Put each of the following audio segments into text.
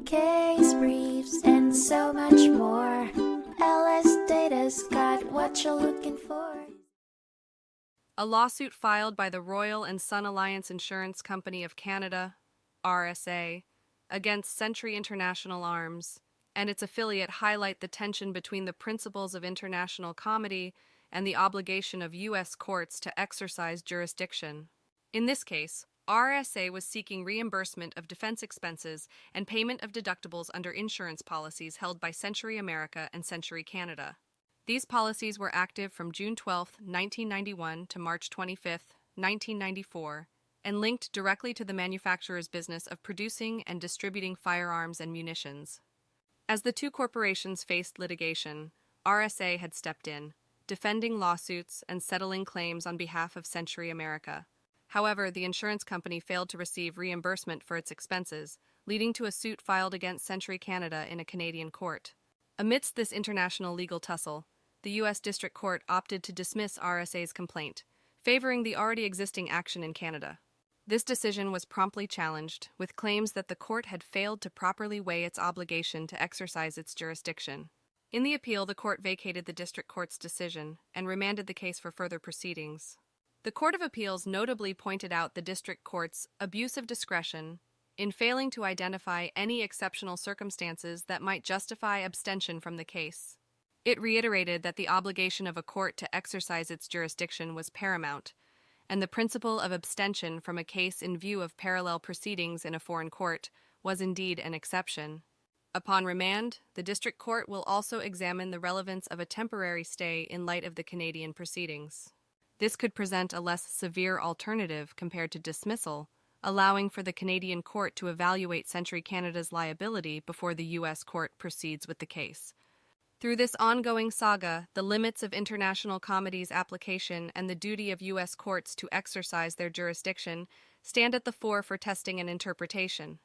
case briefs, and so much more. LS Data's got what you're looking for. A lawsuit filed by the Royal and Sun Alliance Insurance Company of Canada, RSA, against Century International Arms and its affiliate highlight the tension between the principles of international comedy and the obligation of U.S. courts to exercise jurisdiction. In this case, RSA was seeking reimbursement of defense expenses and payment of deductibles under insurance policies held by Century America and Century Canada. These policies were active from June 12, 1991 to March 25, 1994, and linked directly to the manufacturer's business of producing and distributing firearms and munitions. As the two corporations faced litigation, RSA had stepped in, defending lawsuits and settling claims on behalf of Century America. However, the insurance company failed to receive reimbursement for its expenses, leading to a suit filed against Century Canada in a Canadian court. Amidst this international legal tussle, the U.S. District Court opted to dismiss RSA's complaint, favoring the already existing action in Canada. This decision was promptly challenged, with claims that the court had failed to properly weigh its obligation to exercise its jurisdiction. In the appeal, the court vacated the District Court's decision and remanded the case for further proceedings. The Court of Appeals notably pointed out the District Court's abuse of discretion in failing to identify any exceptional circumstances that might justify abstention from the case. It reiterated that the obligation of a court to exercise its jurisdiction was paramount, and the principle of abstention from a case in view of parallel proceedings in a foreign court was indeed an exception. Upon remand, the District Court will also examine the relevance of a temporary stay in light of the Canadian proceedings. This could present a less severe alternative compared to dismissal, allowing for the Canadian court to evaluate Century Canada's liability before the U.S. court proceeds with the case. Through this ongoing saga, the limits of international comedy's application and the duty of U.S. courts to exercise their jurisdiction stand at the fore for testing and interpretation.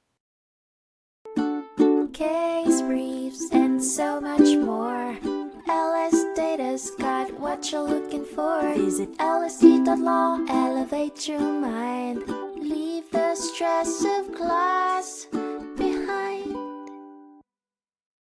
Case briefs, and so much more. LS Data's got what you're looking for. Visit lsd.law, elevate your mind. Leave the stress of class.